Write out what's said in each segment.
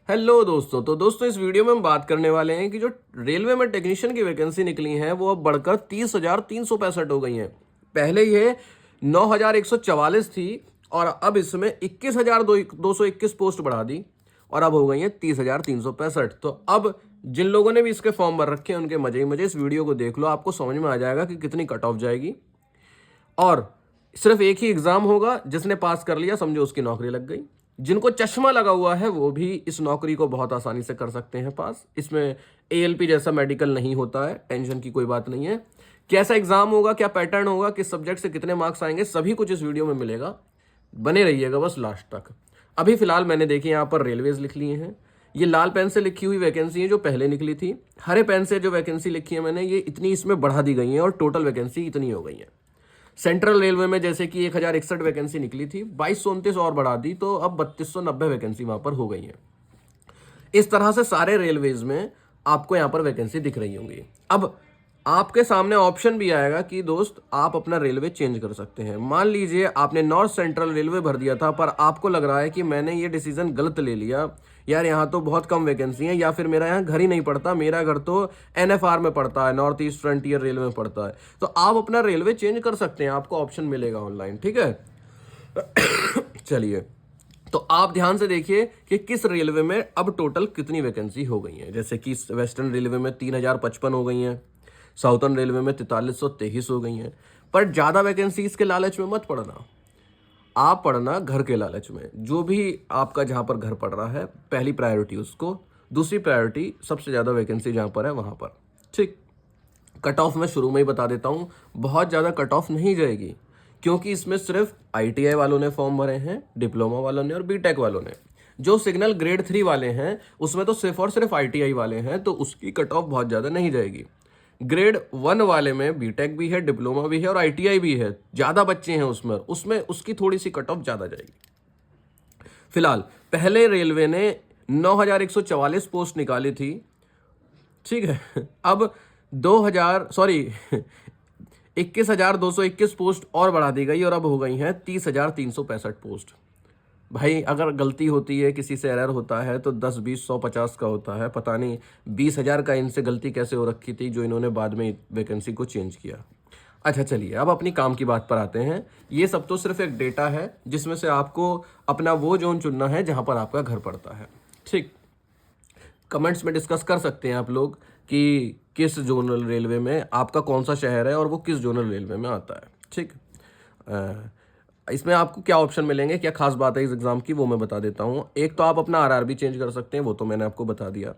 Hello दोस्तों। तो दोस्तों इस वीडियो में हम बात करने वाले हैं कि जो रेलवे में टेक्नीशियन की वैकेंसी निकली है वो अब बढ़कर 30,365 हो गई हैं। पहले ये 9,144 थी और अब इसमें 21,221 पोस्ट बढ़ा दी और अब हो गई हैं 30,365। तो अब जिन लोगों ने भी इसके फॉर्म भर रखे हैं उनके मजे ही मजे। इस वीडियो को देख लो, आपको समझ में आ जाएगा कि कितनी कट ऑफ जाएगी। और सिर्फ एक ही एग्जाम होगा, जिसने पास कर लिया समझो उसकी नौकरी लग गई। जिनको चश्मा लगा हुआ है वो भी इस नौकरी को बहुत आसानी से कर सकते हैं पास। इसमें एएलपी जैसा मेडिकल नहीं होता है, टेंशन की कोई बात नहीं है। कैसा एग्जाम होगा, क्या पैटर्न होगा, किस सब्जेक्ट से कितने मार्क्स आएंगे, सभी कुछ इस वीडियो में मिलेगा। बने रहिएगा बस लास्ट तक। अभी फिलहाल मैंने देखी यहाँ पर रेलवेज लिख लिए हैं। ये लाल पेन से लिखी हुई वैकेंसी है जो पहले निकली थी। हरे पेन से जो वैकेंसी लिखी है मैंने, ये इतनी इसमें बढ़ा दी गई है और टोटल वैकेंसी इतनी हो गई है। सेंट्रल रेलवे में जैसे कि 1,061 वैकेंसी निकली थी, 2,229 और बढ़ा दी तो अब 3,290 वैकेंसी वहां पर हो गई है। इस तरह से सारे रेलवेज में आपको यहां पर वैकेंसी दिख रही होंगी। अब आपके सामने ऑप्शन भी आएगा कि दोस्त आप अपना रेलवे चेंज कर सकते हैं। मान लीजिए आपने नॉर्थ सेंट्रल रेलवे भर दिया था पर आपको लग रहा है कि मैंने ये डिसीजन गलत ले लिया, यार यहाँ तो बहुत कम वैकेंसी है, या फिर मेरा यहाँ घर ही नहीं पड़ता, मेरा घर तो एनएफआर में पड़ता है, नॉर्थ ईस्ट फ्रंटियर रेलवे में पड़ता है, तो आप अपना रेलवे चेंज कर सकते हैं। आपको ऑप्शन मिलेगा ऑनलाइन, ठीक है। चलिए, तो आप ध्यान से देखिए कि किस रेलवे में अब टोटल कितनी वैकेंसी हो गई है। जैसे कि वेस्टर्न रेलवे में 3,055 हो गई हैं, साउथर्न रेलवे में 4,323 हो गई हैं। पर ज़्यादा वैकेंसी इसके लालच में मत पड़ना, आप पढ़ना घर के लालच में। जो भी आपका जहाँ पर घर पड़ रहा है पहली प्रायोरिटी उसको, दूसरी प्रायोरिटी सबसे ज़्यादा वैकेंसी जहाँ पर है वहाँ पर, ठीक। कट ऑफ मैं शुरू में ही बता देता हूँ, बहुत ज़्यादा कट ऑफ नहीं जाएगी, क्योंकि इसमें सिर्फ आईटीआई वालों ने फॉर्म भरे हैं, डिप्लोमा वालों ने और बीटेक वालों ने। जो सिग्नल ग्रेड 3 वाले हैं उसमें तो सिर्फ और सिर्फ आईटीआई वाले हैं, तो उसकी कट ऑफ बहुत ज़्यादा नहीं जाएगी। ग्रेड 1 वाले में बीटेक भी है, डिप्लोमा भी है और आईटीआई भी है, ज़्यादा बच्चे हैं उसमें उसमें उसकी थोड़ी सी कट ऑफ ज़्यादा जाएगी। फिलहाल पहले रेलवे ने 9,144 पोस्ट निकाली थी, ठीक है। अब 21,221 पोस्ट और बढ़ा दी गई और अब हो गई हैं 30,365 पोस्ट। भाई अगर गलती होती है, किसी से एरर होता है तो 10, 20, 100, 50 का होता है। पता नहीं 20,000 का इनसे गलती कैसे हो रखी थी जो इन्होंने बाद में वैकेंसी को चेंज किया। अच्छा चलिए, अब अपनी काम की बात पर आते हैं। ये सब तो सिर्फ एक डेटा है जिसमें से आपको अपना वो जोन चुनना है जहाँ पर आपका घर पड़ता है, ठीक। कमेंट्स में डिस्कस कर सकते हैं आप लोग कि किस जोनल रेलवे में आपका कौन सा शहर है और वो किस जोनल रेलवे में आता है, ठीक। इसमें आपको क्या ऑप्शन मिलेंगे, क्या खास बात है इस एग्ज़ाम की, वो मैं बता देता हूँ। एक तो आप अपना आरआरबी चेंज कर सकते हैं, वो तो मैंने आपको बता दिया।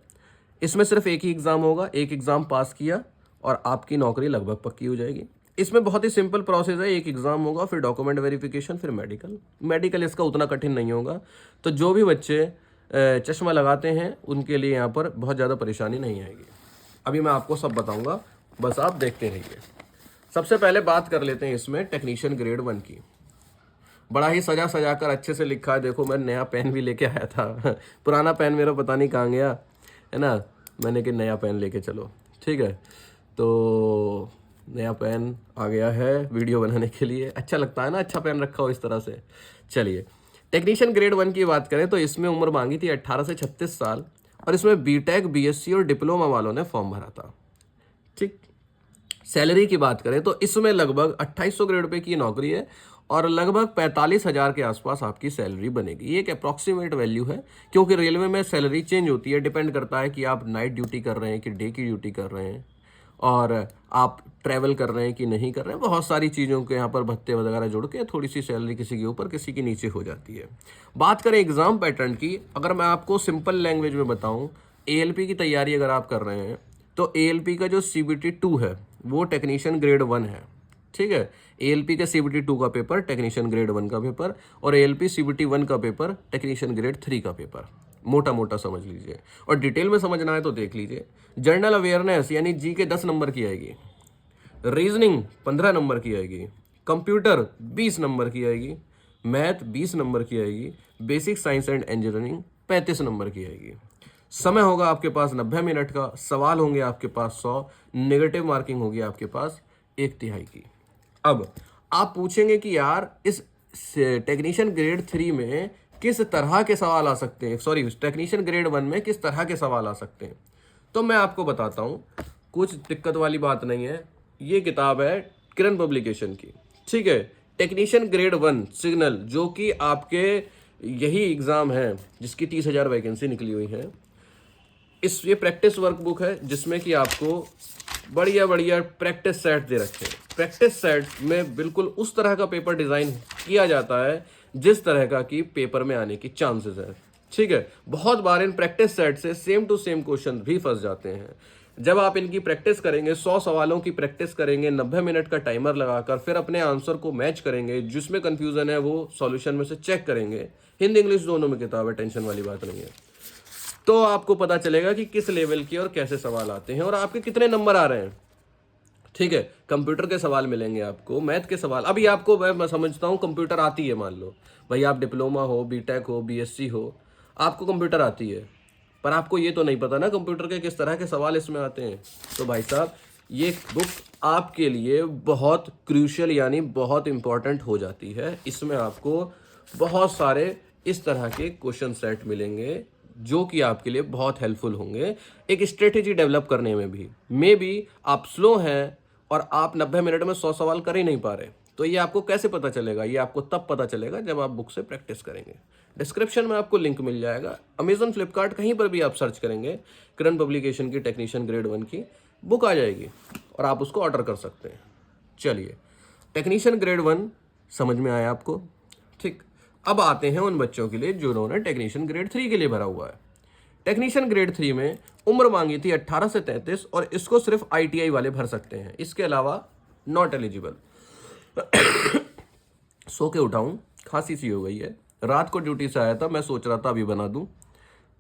इसमें सिर्फ एक ही एग्ज़ाम होगा, एक एग्ज़ाम पास किया और आपकी नौकरी लगभग पक्की हो जाएगी। इसमें बहुत ही सिंपल प्रोसेस है, एक एग्ज़ाम होगा, फिर डॉक्यूमेंट वेरिफिकेशन, फिर मेडिकल इसका उतना कठिन नहीं होगा। तो जो भी बच्चे चश्मा लगाते हैं उनके लिए यहाँ पर बहुत ज़्यादा परेशानी नहीं आएगी। अभी मैं आपको सब बताऊँगा, बस आप देखते रहिए। सबसे पहले बात कर लेते हैं इसमें टेक्नीशियन ग्रेड 1 की। बड़ा ही सजा सजा कर अच्छे से लिखा है, देखो मैं नया पेन भी लेके आया था। पुराना पेन मेरा पता नहीं कहाँ गया है ना, मैंने कि नया पेन लेके चलो, ठीक है। तो नया पेन आ गया है वीडियो बनाने के लिए, अच्छा लगता है ना, अच्छा पेन रखा हो इस तरह से। चलिए, टेक्नीशियन ग्रेड 1 की बात करें तो इसमें उम्र मांगी थी 18 से 36 साल और इसमें बीटेक, बीएससी और डिप्लोमा वालों ने फॉर्म भरा था, ठीक। सैलरी की बात करें तो इसमें लगभग 2,800 ग्रेड रुपए की नौकरी है और लगभग 45,000 के आसपास आपकी सैलरी बनेगी। ये एक अप्रॉक्सीमेट वैल्यू है, क्योंकि रेलवे में सैलरी चेंज होती है, डिपेंड करता है कि आप नाइट ड्यूटी कर रहे हैं कि डे की ड्यूटी कर रहे हैं और आप ट्रैवल कर रहे हैं कि नहीं कर रहे हैं। बहुत सारी चीज़ों के यहाँ पर भत्ते वगैरह जुड़ के थोड़ी सी सैलरी किसी के ऊपर किसी की नीचे हो जाती है। बात करें एग्ज़ाम पैटर्न की, अगर मैं आपको सिंपल लैंग्वेज में बताऊँ, एएलपी की तैयारी अगर आप कर रहे हैं तो एएलपी का जो सीबीटी 2 है वो टेक्नीशियन ग्रेड 1 है, ठीक है। एएलपी का सीबीटी 2 का पेपर, टेक्नीशियन ग्रेड 1 का पेपर, और एएलपी सीबीटी 1 का पेपर, टेक्नीशियन ग्रेड 3 का पेपर। मोटा मोटा समझ लीजिए, और डिटेल में समझना है तो देख लीजिए। जनरल अवेयरनेस यानी जी के 10 नंबर की आएगी, रीजनिंग 15 नंबर की आएगी, कंप्यूटर 20 नंबर की आएगी, मैथ 20 नंबर की आएगी, basic science and engineering 35 number की आएगी। समय होगा आपके पास 90 मिनट का, सवाल होंगे आपके पास 100, नेगेटिव मार्किंग होगी आपके पास 1/3 की। अब आप पूछेंगे कि यार इस टेक्नीशियन ग्रेड 3 में किस तरह के सवाल आ सकते हैं, सॉरी टेक्नीशियन ग्रेड 1 में किस तरह के सवाल आ सकते हैं, तो मैं आपको बताता हूँ। कुछ दिक्कत वाली बात नहीं है। ये किताब है किरण पब्लिकेशन की, ठीक है। टेक्नीशियन ग्रेड 1 सिग्नल, जो कि आपके यही एग्जाम है जिसकी 30,000 वैकेंसी निकली हुई है। ये प्रैक्टिस वर्कबुक है जिसमें कि आपको बढ़िया बढ़िया प्रैक्टिस सेट दे रखे हैं। प्रैक्टिस सेट में बिल्कुल उस तरह का पेपर डिजाइन किया जाता है जिस तरह का कि पेपर में आने की चांसेस है, ठीक है। बहुत बार इन प्रैक्टिस सेट से सेम टू सेम क्वेश्चन भी फंस जाते हैं। जब आप इनकी प्रैक्टिस करेंगे, 100 सवालों की प्रैक्टिस करेंगे 90 मिनट का टाइमर लगाकर, फिर अपने आंसर को मैच करेंगे, जिसमें कंफ्यूजन है वो सॉल्यूशन में से चेक करेंगे। हिंदी इंग्लिश दोनों में किताब है, टेंशन वाली बात नहीं है। तो आपको पता चलेगा कि किस लेवल के और कैसे सवाल आते हैं और आपके कितने नंबर आ रहे हैं, ठीक है। कंप्यूटर के सवाल मिलेंगे आपको, मैथ के सवाल। अभी आपको मैं समझता हूँ कंप्यूटर आती है, मान लो भाई आप डिप्लोमा हो, बीटेक हो, बीएससी हो, आपको कंप्यूटर आती है, पर आपको ये तो नहीं पता ना कंप्यूटर के किस तरह के सवाल इसमें आते हैं। तो भाई साहब ये बुक आपके लिए बहुत क्रूशियल यानी बहुत इंपॉर्टेंट हो जाती है। इसमें आपको बहुत सारे इस तरह के क्वेश्चन सेट मिलेंगे जो कि आपके लिए बहुत हेल्पफुल होंगे एक स्ट्रेटेजी डेवलप करने में भी। मे बी आप स्लो हैं और आप 90 मिनट में 100 सवाल कर ही नहीं पा रहे, तो ये आपको कैसे पता चलेगा? ये आपको तब पता चलेगा जब आप बुक से प्रैक्टिस करेंगे। डिस्क्रिप्शन में आपको लिंक मिल जाएगा, अमेजन, फ्लिपकार्ट, कहीं पर भी आप सर्च करेंगे किरण पब्लिकेशन की टेक्नीशियन ग्रेड 1 की बुक आ जाएगी और आप उसको ऑर्डर कर सकते हैं। चलिए, टेक्नीशियन ग्रेड 1 समझ में आया आपको, ठीक। अब आते हैं उन बच्चों के लिए जिन्होंने टेक्नीशियन ग्रेड 3 के लिए भरा हुआ है। टेक्नीशियन ग्रेड 3 में उम्र मांगी थी 18 से 33 और इसको सिर्फ आईटीआई वाले भर सकते हैं, इसके अलावा नॉट एलिजिबल। सो के उठाऊं, खांसी सी हो गई है, रात को ड्यूटी से आया था, मैं सोच रहा था अभी बना दूं,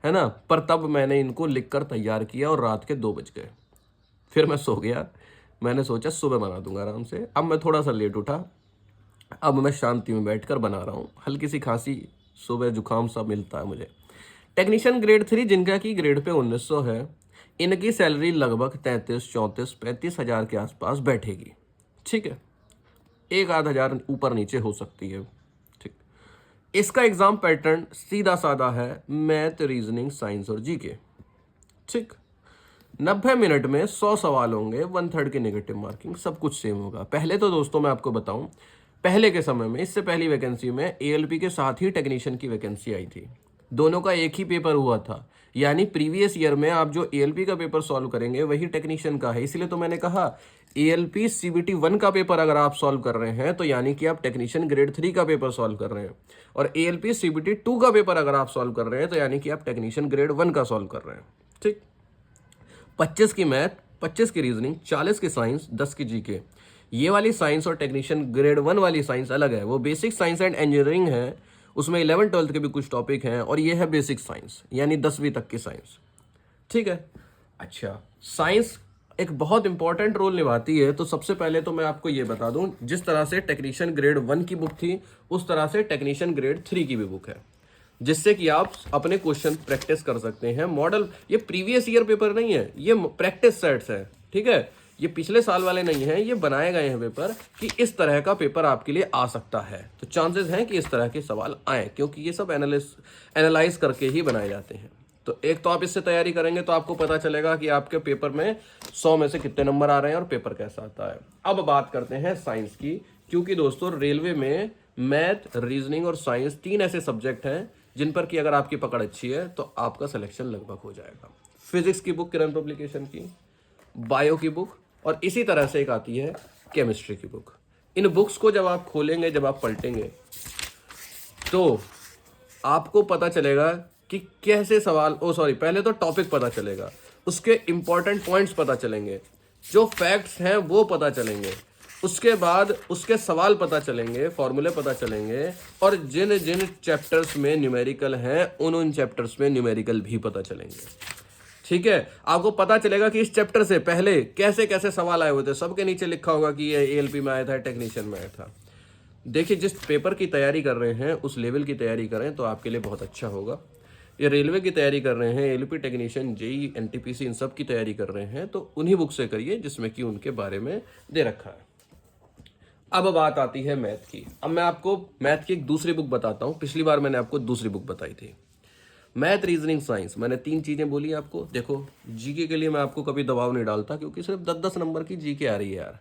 है ना, पर तब मैंने इनको लिखकर तैयार किया और रात के 2 बज गए। फिर मैं सो गया, मैंने सोचा सुबह बना दूंगा आराम से। अब मैं थोड़ा सा लेट उठा, अब मैं शांति में बैठकर बना रहा हूँ। हल्की सी खांसी, सुबह जुकाम सा मिलता है मुझे। टेक्नीशियन ग्रेड 3 जिनका की ग्रेड पे 1900 है, इनकी सैलरी लगभग 33, 34, 35 हज़ार के आसपास बैठेगी, ठीक है। 1-आध हज़ार ऊपर नीचे हो सकती है, ठीक। इसका एग्जाम पैटर्न सीधा साधा है, मैथ, रीजनिंग, साइंस और जीके, ठीक। 90 मिनट में 100 सवाल होंगे, 1/3 की नेगेटिव मार्किंग, सब कुछ सेम होगा। पहले तो दोस्तों मैं आपको बताऊं, पहले के समय में, इससे पहली वैकेंसी में एएलपी के साथ ही टेक्नीशियन की वैकेंसी आई थी। दोनों का एक ही पेपर हुआ था, यानी प्रीवियस ईयर में आप जो एएलपी का पेपर सॉल्व करेंगे वही टेक्नीशियन का है। इसलिए तो मैंने कहा एएलपी सीबीटी 1 का पेपर अगर आप सॉल्व कर रहे हैं तो यानी कि आप टेक्नीशियन ग्रेड 3 का पेपर सॉल्व कर रहे हैं, और एएलपी सीबीटी 2 का पेपर अगर आप सॉल्व कर रहे हैं तो यानी कि आप टेक्नीशियन ग्रेड 1 का सॉल्व कर रहे हैं, ठीक। 25 की मैथ, 25 की रीजनिंग, 40 की साइंस, 10 की जीके। ये वाली साइंस और टेक्नीशियन ग्रेड 1 वाली साइंस अलग है, वो बेसिक साइंस एंड इंजीनियरिंग है, उसमें 11th 12th के भी कुछ टॉपिक हैं, और ये है बेसिक साइंस यानी 10वीं तक की साइंस, ठीक है। अच्छा, साइंस एक बहुत इंपॉर्टेंट रोल निभाती है। तो सबसे पहले तो मैं आपको ये बता दूं, जिस तरह से टेक्नीशियन ग्रेड 1 की बुक थी उस तरह से टेक्नीशियन ग्रेड 3 की भी बुक है, जिससे कि आप अपने क्वेश्चन प्रैक्टिस कर सकते हैं। मॉडल ये प्रीवियस ईयर पेपर नहीं है, ये प्रैक्टिस सेट्स है, ठीक है। ये पिछले साल वाले नहीं हैं, ये बनाए गए हैं पेपर कि इस तरह का पेपर आपके लिए आ सकता है। तो चांसेस हैं कि इस तरह के सवाल आए, क्योंकि ये सब एनालाइज करके ही बनाए जाते हैं। तो एक तो आप इससे तैयारी करेंगे तो आपको पता चलेगा कि आपके पेपर में 100 में से कितने नंबर आ रहे हैं और पेपर कैसा आता है। अब बात करते हैं साइंस की, क्योंकि दोस्तों रेलवे में मैथ, रीजनिंग और साइंस 3 ऐसे सब्जेक्ट हैं जिन पर कि अगर आपकी पकड़ अच्छी है तो आपका सिलेक्शन लगभग हो जाएगा। फिजिक्स की बुक किरण पब्लिकेशन की, बायो की बुक, और इसी तरह से एक आती है केमिस्ट्री की बुक। इन बुक्स को जब आप खोलेंगे, जब आप पलटेंगे, तो आपको पता चलेगा कि कैसे सवाल, पहले तो टॉपिक पता चलेगा, उसके इंपॉर्टेंट पॉइंट्स पता चलेंगे, जो फैक्ट्स हैं वो पता चलेंगे, उसके बाद उसके सवाल पता चलेंगे, फॉर्मूले पता चलेंगे, और जिन जिन चैप्टर्स में न्यूमेरिकल हैं उन चैप्टर्स में न्यूमेरिकल भी पता चलेंगे, ठीक है। आपको पता चलेगा कि इस चैप्टर से पहले कैसे कैसे सवाल आए हुए थे, सबके नीचे लिखा होगा कि ये एएलपी में आया था, टेक्नीशियन में आया था। देखिए, जिस पेपर की तैयारी कर रहे हैं उस लेवल की तैयारी करें तो आपके लिए बहुत अच्छा होगा। ये रेलवे की तैयारी कर रहे हैं, एएलपी टेक्नीशियन, जेई, एनटीपीसी, इन सब की तैयारी कर रहे हैं, तो उन्हीं बुक से करिए जिसमें कि उनके बारे में दे रखा है। अब बात आती है मैथ की। अब मैं आपको मैथ की एक दूसरी बुक बताता हूँ। पिछली बार मैंने आपको दूसरी बुक बताई थी, मैथ रीजनिंग साइंस। मैंने 3 चीजें बोली आपको। देखो, जीके के लिए मैं आपको कभी दबाव नहीं डालता, क्योंकि सिर्फ 10-10 नंबर की जीके आ रही है यार।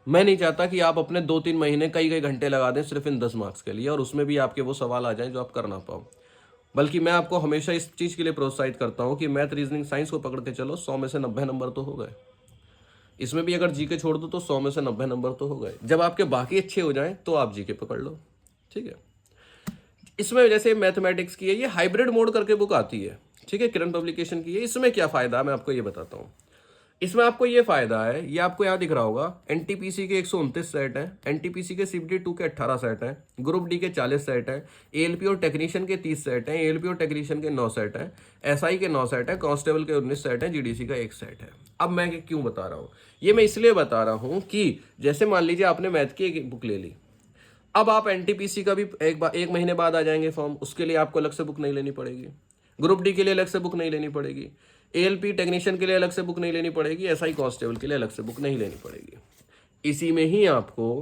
मैं नहीं चाहता कि आप अपने 2-3 महीने कई कई घंटे लगा दें सिर्फ इन 10 मार्क्स के लिए, और उसमें भी आपके वो सवाल आ जाएं जो आप कर ना पाओ। बल्कि मैं आपको हमेशा इस चीज के लिए प्रोत्साहित करता हूं कि मैथ रीजनिंग साइंस को पकड़ के चलो, 100 में से 90 नंबर तो हो गए। इसमें भी अगर जीके छोड़ दो तो 100 में से 90 नंबर तो हो गए। जब आपके बाकी अच्छे हो जाएं तो आप जीके पकड़ लो, ठीक है। इसमें जैसे मैथमेटिक्स की है, ये हाइब्रिड मोड करके बुक आती है, ठीक है, किरण पब्लिकेशन की है। इसमें क्या फायदा है मैं आपको ये बताता हूँ। इसमें आपको ये फायदा है, ये आपको यहाँ दिख रहा होगा, एनटीपीसी के 129 सेट हैं, एनटीपीसी के सीबीटी 2 के 18 सेट हैं, ग्रुप डी के 40 सेट हैं, एएलपी और टेक्नीशियन के 30 सेट हैं, एएलपी और टेक्नीशियन के 9 सेट हैं, एसआई के 9 सेट हैं, कांस्टेबल के 19 सेट हैं, जीडीसी का 1 सेट है। अब मैं क्यों बता रहा हूँ ये? मैं इसलिए बता रहा हूँ कि जैसे मान लीजिए आपने मैथ की एक बुक ले ली, अब आप एनटीपीसी का भी एक महीने बाद आ जाएंगे फॉर्म, उसके लिए आपको अलग से बुक नहीं लेनी पड़ेगी, ग्रुप डी के लिए अलग से बुक नहीं लेनी पड़ेगी, एएलपी टेक्नीशियन के लिए अलग से बुक नहीं लेनी पड़ेगी, एसआई कांस्टेबल के लिए अलग से बुक नहीं लेनी पड़ेगी। इसी में ही आपको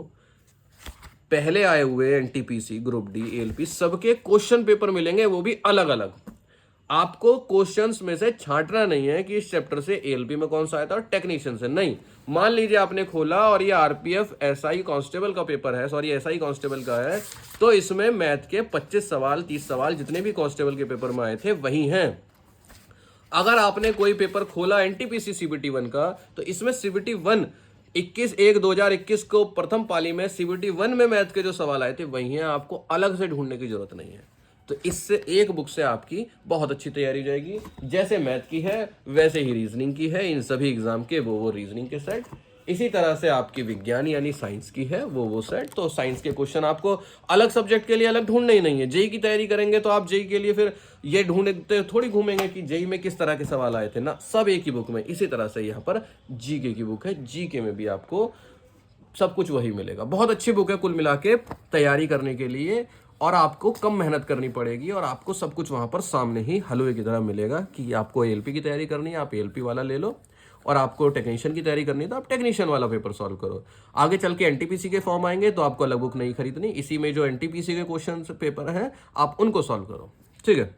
पहले आए हुए एनटीपीसी, ग्रुप डी, एएलपी सबके क्वेश्चन पेपर मिलेंगे, वो भी अलग अलग। आपको क्वेश्चंस में से छांटना नहीं है कि इस चैप्टर से एएलपी में कौन सा आया था और टेक्नीशियन से नहीं। मान लीजिए आपने खोला और ये आरपीएफ एसआई कांस्टेबल का पेपर है, सॉरी एसआई कांस्टेबल का है, तो इसमें मैथ के 25 सवाल 30 सवाल जितने भी कांस्टेबल के पेपर में आए थे वही हैं। अगर आपने कोई पेपर खोला एनटीपीसी सीबीटी 1 का, तो इसमें सीबीटी 1 21/1/2021 को प्रथम पाली में सीबीटी 1 में मैथ के जो सवाल आए थे वही हैं, आपको अलग से ढूंढने की जरूरत नहीं है। तो इससे एक बुक से आपकी बहुत अच्छी तैयारी हो जाएगी। जैसे मैथ की है वैसे ही रीजनिंग की है, इन सभी एग्जाम के वो रीजनिंग के सेट। इसी तरह से आपकी विज्ञान यानी साइंस की है वो सेट। तो साइंस के क्वेश्चन आपको अलग सब्जेक्ट के लिए अलग ढूंढने ही नहीं है। जेई की तैयारी करेंगे तो आप जेई के लिए फिर ये ढूंढते थोड़ी घूमेंगे कि जेई में किस तरह के सवाल आए थे ना, सब एक ही बुक में। इसी तरह से यहाँ पर जीके की बुक है, जीके में भी आपको सब कुछ वही मिलेगा। बहुत अच्छी बुक है कुल मिला के तैयारी करने के लिए, और आपको कम मेहनत करनी पड़ेगी और आपको सब कुछ वहां पर सामने ही हलवे की तरह मिलेगा कि आपको एएलपी की तैयारी करनी है आप एएलपी वाला ले लो, और आपको टेक्नीशियन की तैयारी करनी है तो आप टेक्नीशियन वाला पेपर सॉल्व करो। आगे चल के एनटीपीसी के फॉर्म आएंगे तो आपको अलग बुक नहीं खरीदनी, इसी में जो एनटीपीसी के क्वेश्चन पेपर हैं आप उनको सॉल्व करो, ठीक है।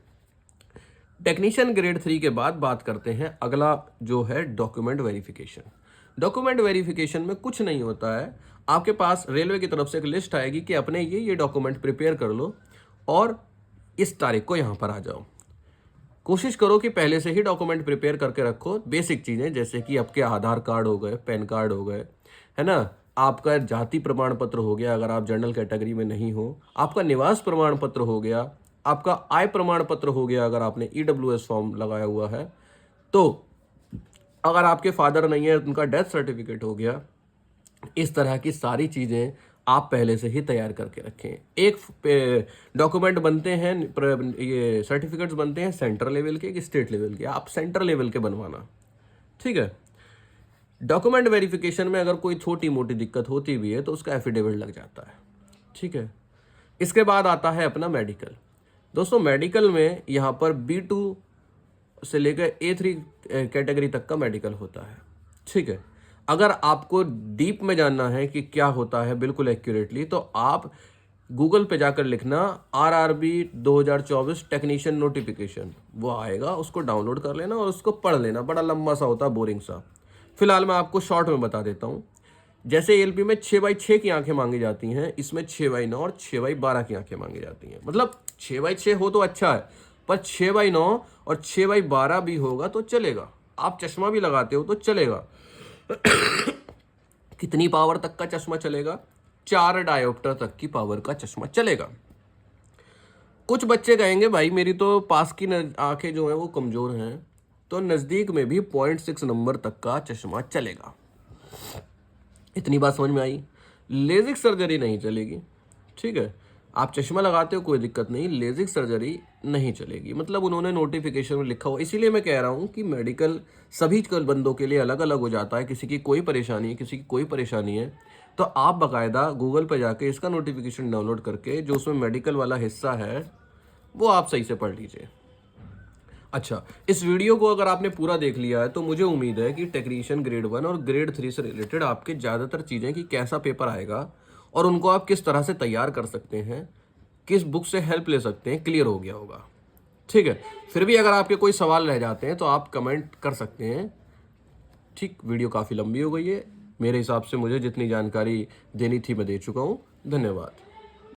टेक्नीशियन ग्रेड 3 के बाद बात करते हैं अगला जो है डॉक्यूमेंट वेरिफिकेशन। डॉक्यूमेंट वेरिफिकेशन में कुछ नहीं होता है, आपके पास रेलवे की तरफ से एक लिस्ट आएगी कि अपने ये डॉक्यूमेंट प्रिपेयर कर लो और इस तारीख को यहाँ पर आ जाओ। कोशिश करो कि पहले से ही डॉक्यूमेंट प्रिपेयर करके रखो। बेसिक चीज़ें जैसे कि आपके आधार कार्ड हो गए, पैन कार्ड हो गए, है ना, आपका जाति प्रमाण पत्र हो गया अगर आप जनरल कैटेगरी में नहीं हो, आपका निवास प्रमाण पत्र हो गया, आपका आय प्रमाण पत्र हो गया अगर आपने ईडब्ल्यूएस फॉर्म लगाया हुआ है, तो अगर आपके फादर नहीं है उनका डेथ सर्टिफिकेट हो गया। इस तरह की सारी चीज़ें आप पहले से ही तैयार करके रखें। एक डॉक्यूमेंट बनते हैं, ये सर्टिफिकेट्स बनते हैं सेंट्रल लेवल के कि स्टेट लेवल के, आप सेंट्रल लेवल के बनवाना, ठीक है। डॉक्यूमेंट वेरिफिकेशन में अगर कोई छोटी मोटी दिक्कत होती भी है तो उसका एफिडेविट लग जाता है, ठीक है। इसके बाद आता है अपना मेडिकल। दोस्तों मेडिकल में यहाँ पर B2 से लेकर A3 कैटेगरी तक का मेडिकल होता है, ठीक है। अगर आपको डीप में जानना है कि क्या होता है बिल्कुल एक्यूरेटली, तो आप गूगल पे जाकर लिखना RRB 2024 टेक्नीशियन नोटिफिकेशन, वो आएगा, उसको डाउनलोड कर लेना और उसको पढ़ लेना। बड़ा लंबा सा होता है, बोरिंग सा। फिलहाल मैं आपको शॉर्ट में बता देता हूँ। जैसे एएलपी में 6x6 की आंखें मांगी जाती हैं, इसमें 6x9 और 6x12 की आंखें मांगी जाती हैं। मतलब 6x6 हो तो अच्छा है, पर 6x9 और 6x12 भी होगा तो चलेगा। आप चश्मा भी लगाते हो तो चलेगा। कितनी पावर तक का चश्मा चलेगा? 4 डायोप्टर तक की पावर का चश्मा चलेगा। कुछ बच्चे कहेंगे भाई मेरी तो पास की आंखें जो हैं वो कमजोर हैं, तो नजदीक में भी 0.6 नंबर तक का चश्मा चलेगा। इतनी बात समझ में आई? लेजिक सर्जरी नहीं चलेगी, ठीक है। आप चश्मा लगाते हो कोई दिक्कत नहीं, लेजिक सर्जरी नहीं चलेगी। मतलब उन्होंने नोटिफिकेशन में लिखा हो, इसीलिए मैं कह रहा हूँ कि मेडिकल सभी बंदों के लिए अलग अलग हो जाता है। किसी की कोई परेशानी है, किसी की कोई परेशानी है, तो आप बाकायदा गूगल पर जाके इसका नोटिफिकेशन डाउनलोड करके जो उसमें मेडिकल वाला हिस्सा है वो आप सही से पढ़ लीजिए। अच्छा, इस वीडियो को अगर आपने पूरा देख लिया है तो मुझे उम्मीद है कि टेक्नीशियन ग्रेड 1 और ग्रेड 3 से रिलेटेड आपके ज़्यादातर चीज़ें कि कैसा पेपर आएगा और उनको आप किस तरह से तैयार कर सकते हैं, किस बुक से हेल्प ले सकते हैं, क्लियर हो गया होगा। ठीक है, फिर भी अगर आपके कोई सवाल रह जाते हैं तो आप कमेंट कर सकते हैं। ठीक, वीडियो काफ़ी लंबी हो गई है, मेरे हिसाब से मुझे जितनी जानकारी देनी थी मैं दे चुका हूँ। धन्यवाद।